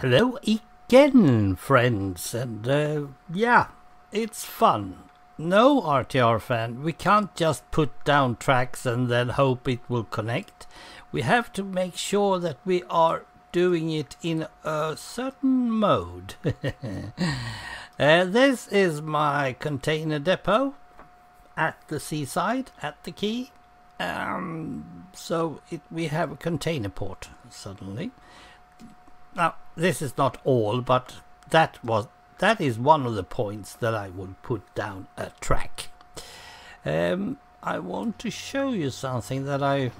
Hello again, friends, and yeah, it's fun. No, RTR fan, we can't just put down tracks and then hope it will connect. We have to make sure that we are doing it in a certain mode. This is my container depot at the seaside, at the quay. We have a container port suddenly. Now, this is not all, but that is one of the points that I would put down a track. I want to show you something that I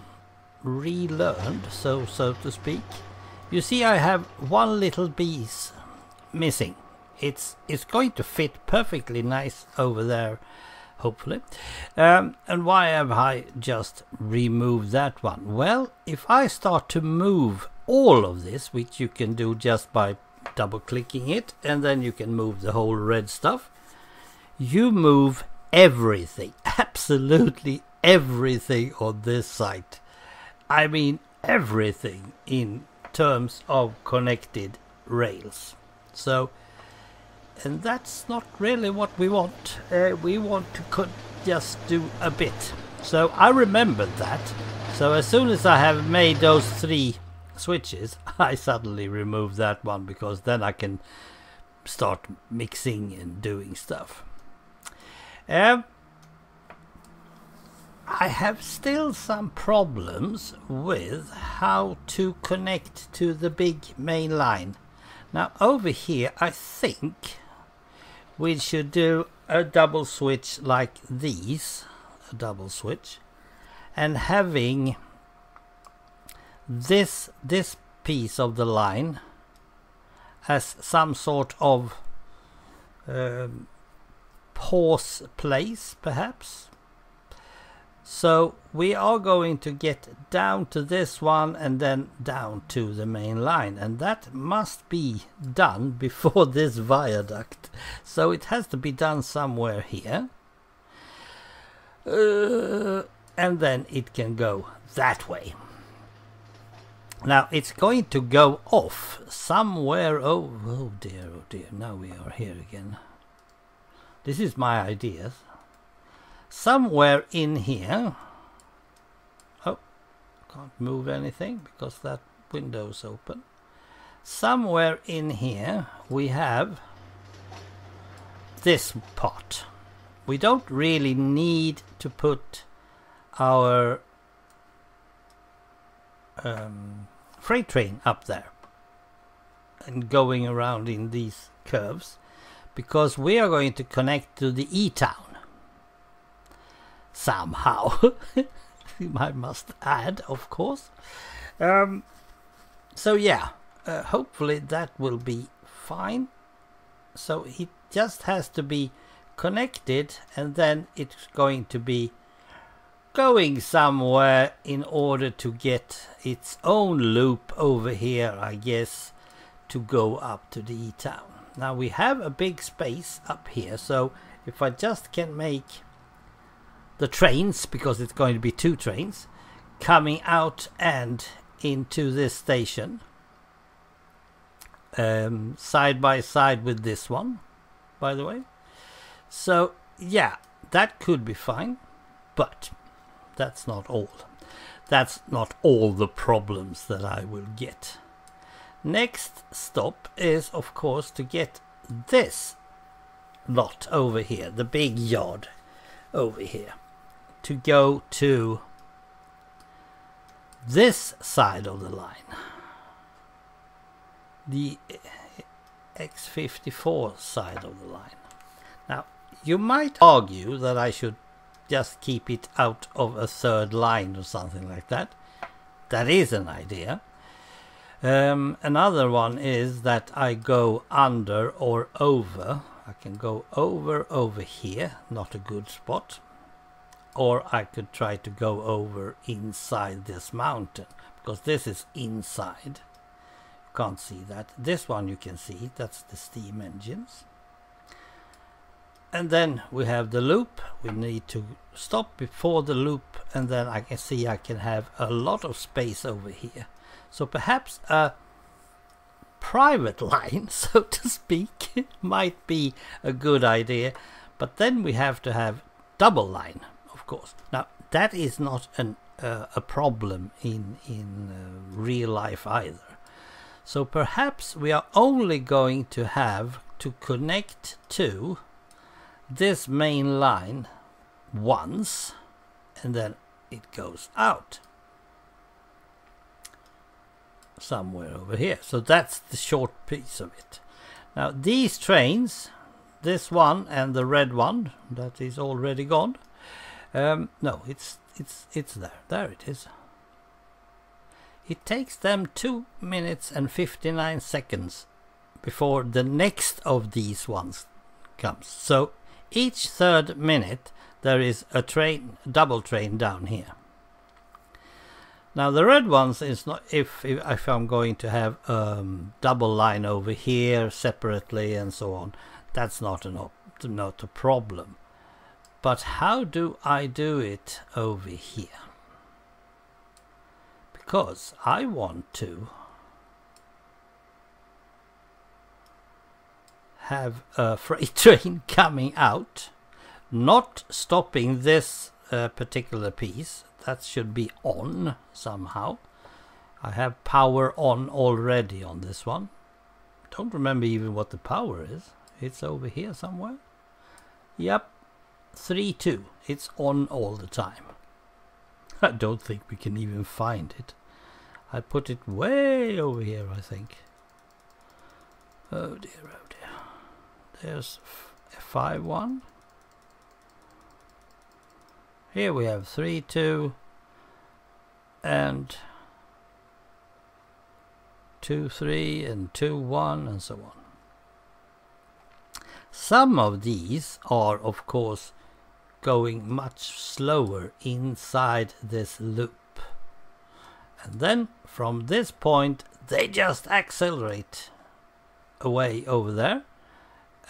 relearned, so to speak. You see, I have one little piece missing. It's going to fit perfectly nice over there, hopefully. And why have I just removed that one? Well, if I start to move all of this, which you can do just by double clicking it, and then you can move the whole red stuff, you move everything, absolutely everything on this site. I mean everything in terms of connected rails. So, and that's not really what we want. We want to just do a bit. So I remembered that. So as soon as I have made those three switches, I suddenly remove that one, because then I can start mixing and doing stuff. I have still some problems with how to connect to the big main line. Now over here I think we should do a double switch like these, a double switch, and having this piece of the line as some sort of pause place, perhaps. So we are going to get down to this one and then down to the main line, and that must be done before this viaduct. So it has to be done somewhere here, and then it can go that way. Now it's going to go off somewhere. Oh dear, now we are here again. This is my ideas. Somewhere in here. Oh, can't move anything because that window's open. Somewhere in here we have this part. We don't really need to put our freight train up there and going around in these curves, because we are going to connect to the E-town somehow. I must add, of course. So yeah, hopefully that will be fine. So it just has to be connected, and then it's going to be going somewhere in order to get its own loop over here, I guess, to go up to the E-town. Now we have a big space up here, so if I just can make the trains, because it's going to be two trains coming out and into this station, side by side with this one, by the way. So yeah, that could be fine, but that's not all. That's not all the problems that I will get. Next stop is, of course, to get this lot over here, the big yard over here, to go to this side of the line, the X54 side of the line. Now, you might argue that I should just keep it out of a third line or something like that. That is an idea. Another one is that I go under or over. I can go over here, not a good spot. Or I could try to go over inside this mountain, because this is inside. You can't see that. This one you can see, that's the steam engines. And then we have the loop. We need to stop before the loop, and then I can see I can have a lot of space over here. So perhaps a private line, so to speak, might be a good idea, but then we have to have double line, of course. Now that is not a problem in real life either. So perhaps we are only going to have to connect to this main line once, and then it goes out somewhere over here. So that's the short piece of it. Now these trains, this one and the red one that is already gone, no, it's there it is. It takes them 2 minutes and 59 seconds before the next of these ones comes. So each third minute there is a train, double train down here. Now the red ones is not, if I'm going to have double line over here separately and so on, that's not a problem. But how do I do it over here? Because I want to have a freight train coming out, not stopping this particular piece. That should be on somehow. I have power on already on this one. Don't remember even what the power is. It's over here somewhere. Yep, 3-2. It's on all the time. I don't think we can even find it. I put it way over here, I think. Oh dear, oh dear. There's 5-1. Here we have 3-2 and 2-3 and 2-1 and so on. Some of these are of course going much slower inside this loop. And then from this point they just accelerate away over there.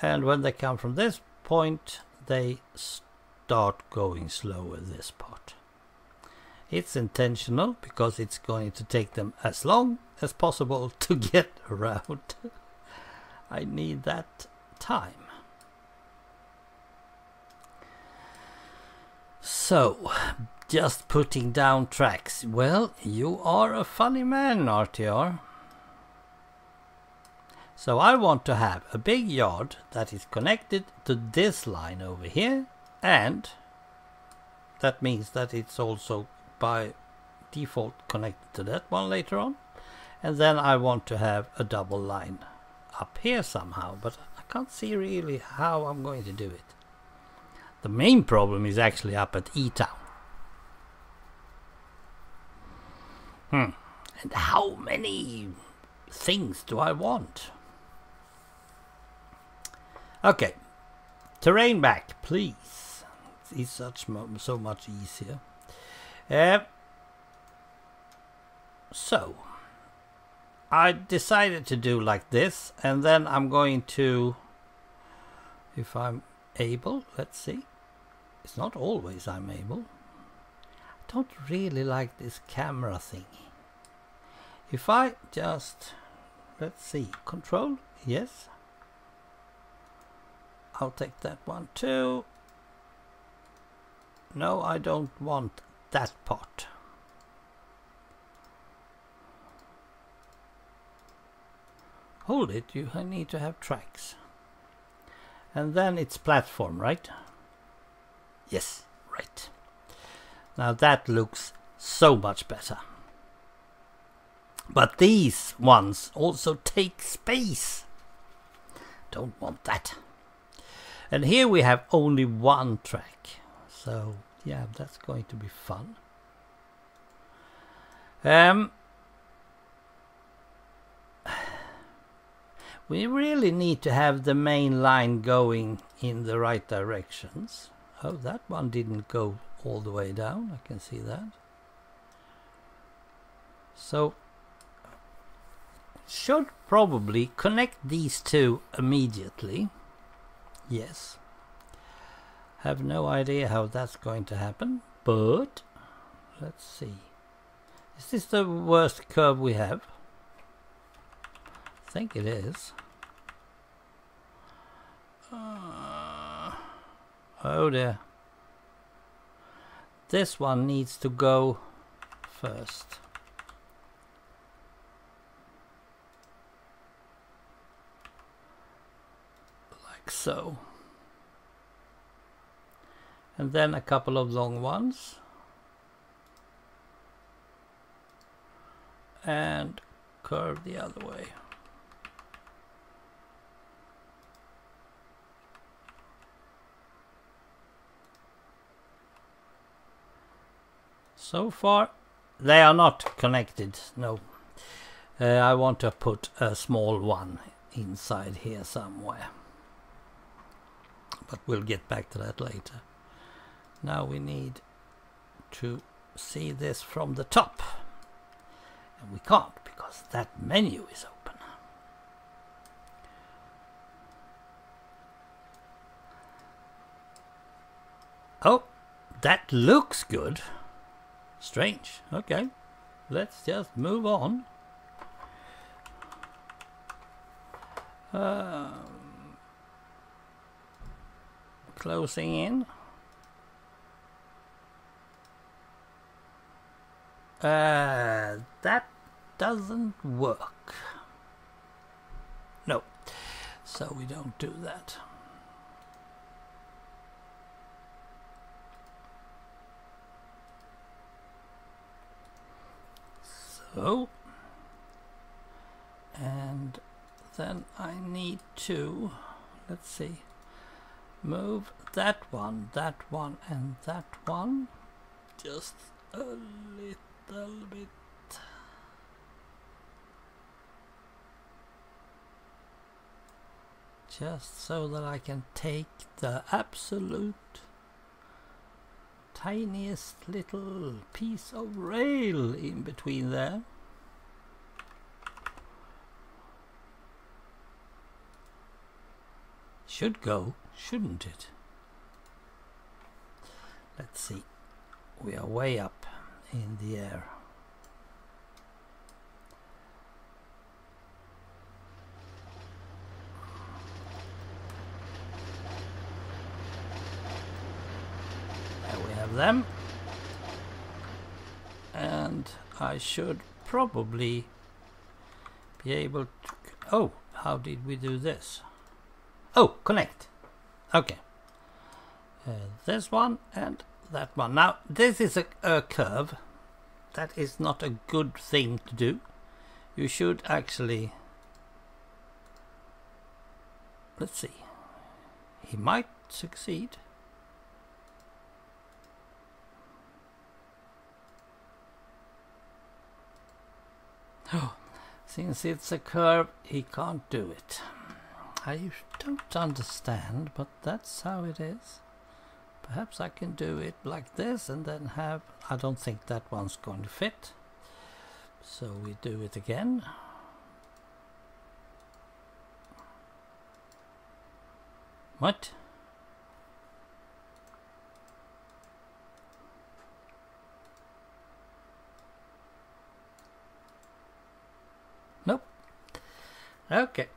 And when they come from this point they start going slower this part. It's intentional because it's going to take them as long as possible to get around. I need that time. So, just putting down tracks. Well, you are a funny man, RTR. So I want to have a big yard that is connected to this line over here, and that means that it's also by default connected to that one later on. And then I want to have a double line up here somehow, but I can't see really how I'm going to do it. The main problem is actually up at E-Town. And how many things do I want? Okay, terrain back, please. It's so much easier. So I decided to do like this, and then I'm going to, if I'm able, let's see. It's not always I'm able. I don't really like this camera thingy. If I just, let's see, control, yes. I'll take that one too. No, I don't want that part. Hold it, I need to have tracks. And then it's platform, right? Yes, right. Now that looks so much better. But these ones also take space. Don't want that. And here we have only one track. So yeah, that's going to be fun. We really need to have the main line going in the right directions. Oh, that one didn't go all the way down. I can see that. So should probably connect these two immediately. Yes. Have no idea how that's going to happen, but let's see. Is this the worst curve we have? I I think it is. Oh dear. This one needs to go first. Like so. And then a couple of long ones. And curve the other way. So far, they are not connected, no. I want to put a small one inside here somewhere. But we'll get back to that later. Now we need to see this from the top. And we can't because that menu is open. Oh, that looks good. Strange. Okay, let's just move on. Closing in. That doesn't work. No, so we don't do that. So, and then I need to, let's see, move that one, and that one just a little bit. Just so that I can take the absolute tiniest little piece of rail in between there. Should go, shouldn't it? Let's see. We are way up in the air. Them, and I should probably be able to. Oh, how did we do this? Oh, connect. Okay, this one and that one. Now this is a curve. That is not a good thing to do. You should actually, let's see, he might succeed. Oh, since it's a curve, he can't do it. I don't understand, but that's how it is. Perhaps I can do it like this and then have... I don't think that one's going to fit. So we do it again. What? Nope. Okay.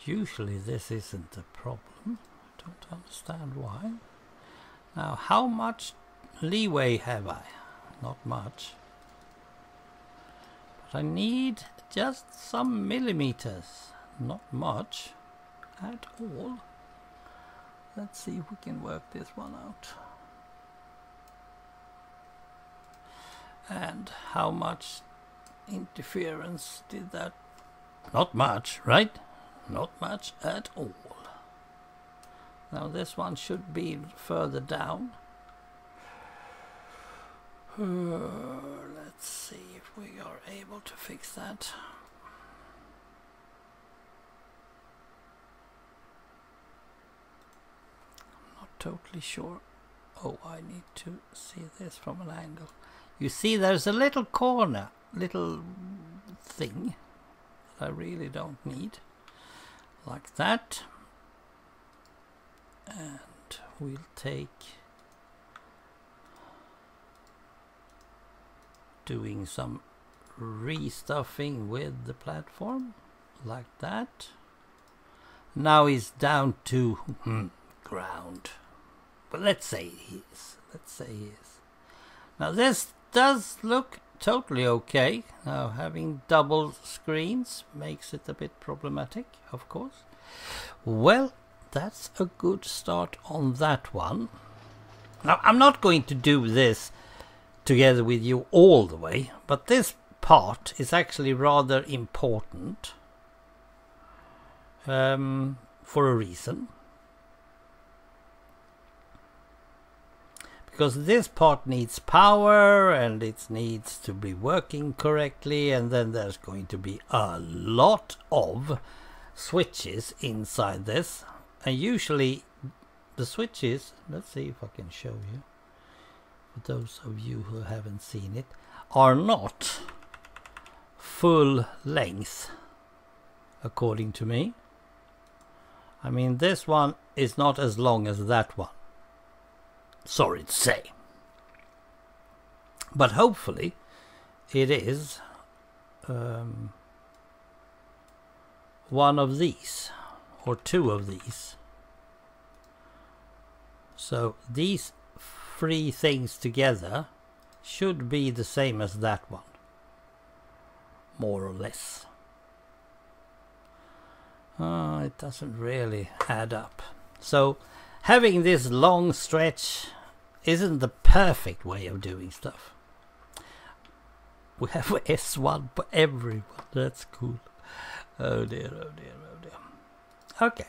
Usually this isn't a problem. I don't understand why. Now, how much leeway have I? Not much. But I need just some millimeters. Not much at all. Let's see if we can work this one out. And how much interference did that? Not much, right? Not much at all. Now this one should be further down. Let's see if we are able to fix that. I'm not totally sure. Oh, I need to see this from an angle. You see there's a little corner, little thing that I really don't need. Like that. And we'll take doing some restuffing with the platform like that. Now he's down to ground, but let's say he is. Now this does look totally okay. Now having double screens makes it a bit problematic, of course. Well, that's a good start on that one. Now I'm not going to do this together with you all the way, but this part is actually rather important for a reason. Because this part needs power and it needs to be working correctly, and then there's going to be a lot of switches inside this. And usually the switches, let's see if I can show you, for those of you who haven't seen it, are not full length according to me. I mean, this one is not as long as that one, sorry to say, but hopefully it is one of these or two of these. So these three things together should be the same as that one, more or less. It doesn't really add up. So having this long stretch isn't the perfect way of doing stuff. We have S1 for everyone. That's cool. Oh dear, oh dear, oh dear. Okay,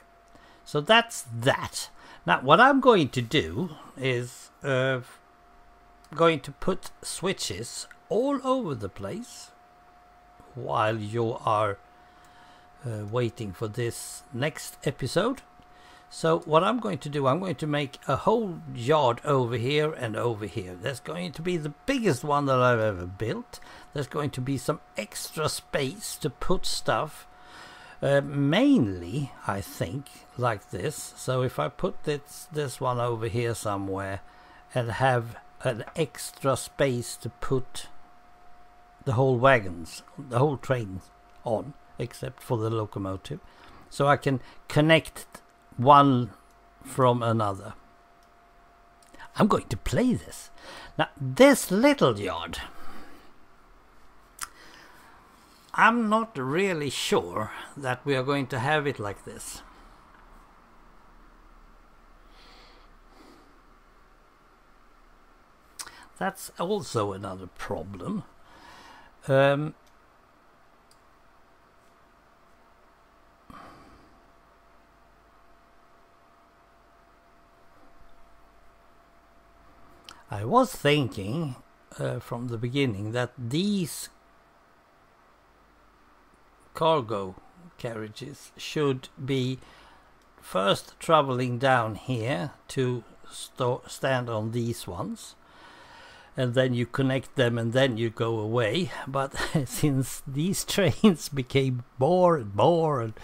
so that's that. Now what I'm going to do is going to put switches all over the place while you are waiting for this next episode. So what I'm going to do, I'm going to make a whole yard over here and over here. There's going to be the biggest one that I've ever built. There's going to be some extra space to put stuff, mainly I think like this. So if I put this one over here somewhere and have an extra space to put the whole wagons, the whole train on, except for the locomotive, so I can connect one from another. I'm going to play this. Now this little yard, I'm not really sure that we are going to have it like this. That's also another problem. I was thinking from the beginning that these cargo carriages should be first traveling down here to stand on these ones, and then you connect them and then you go away. But since these trains became more and more, and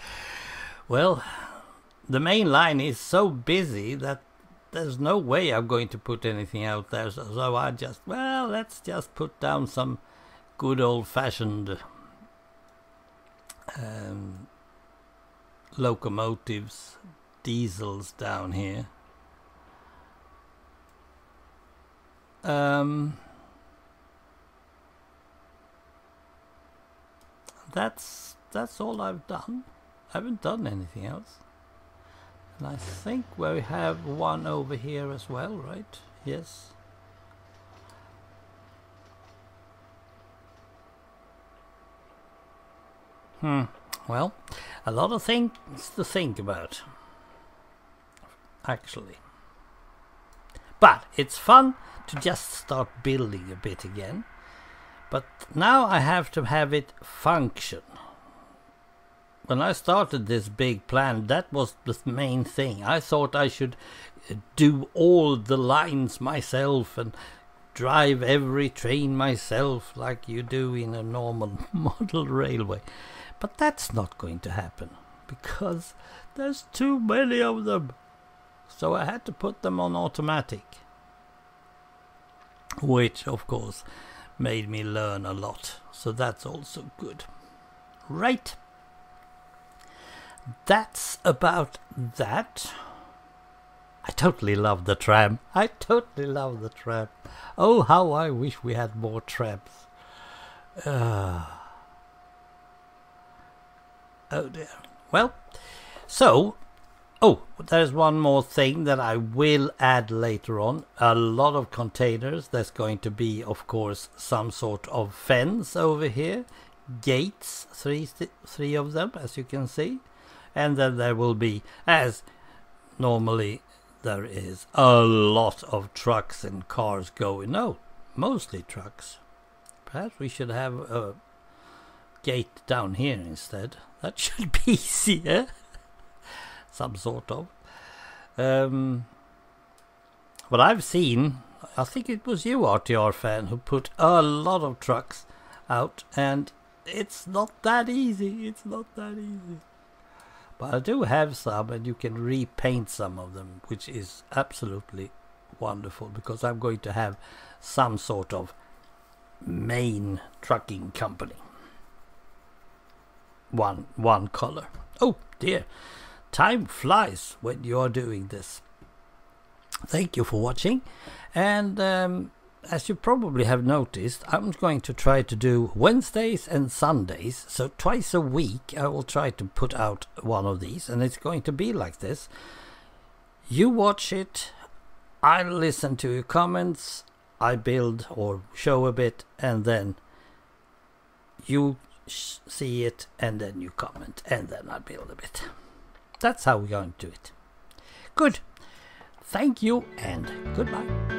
well, the main line is so busy that there's no way I'm going to put anything out there. So I just, well, let's just put down some good old-fashioned locomotives, diesels down here. That's all I've done. I haven't done anything else. And I think we have one over here as well, right? Yes. Well, a lot of things to think about, actually. But it's fun to just start building a bit again. But now I have to have it function. When I started this big plan, that was the main thing. I thought I should do all the lines myself and drive every train myself like you do in a normal model railway. But that's not going to happen because there's too many of them. So I had to put them on automatic, which of course made me learn a lot. So that's also good. Right. That's about that. I totally love the tram. I totally love the tram. Oh, how I wish we had more trams. Oh dear. Well, so, there's one more thing that I will add later on. A lot of containers. There's going to be, of course, some sort of fence over here. Gates, three of them, as you can see. And then there will be, as normally there is, a lot of trucks and cars going. No, mostly trucks. Perhaps we should have a gate down here instead. That should be easier. Some sort of. But I've seen, I think it was you, RTR fan, who put a lot of trucks out, and it's not that easy. It's not that easy. But I do have some, and you can repaint some of them, which is absolutely wonderful, because I'm going to have some sort of main trucking company. One color. Oh dear. Time flies when you are doing this. Thank you for watching, and as you probably have noticed, I'm going to try to do Wednesdays and Sundays, so twice a week I will try to put out one of these, and it's going to be like this. You watch it, I listen to your comments, I build or show a bit, and then you see it, and then you comment, and then I build a bit. That's how we're going to do it. Good. Thank you and goodbye.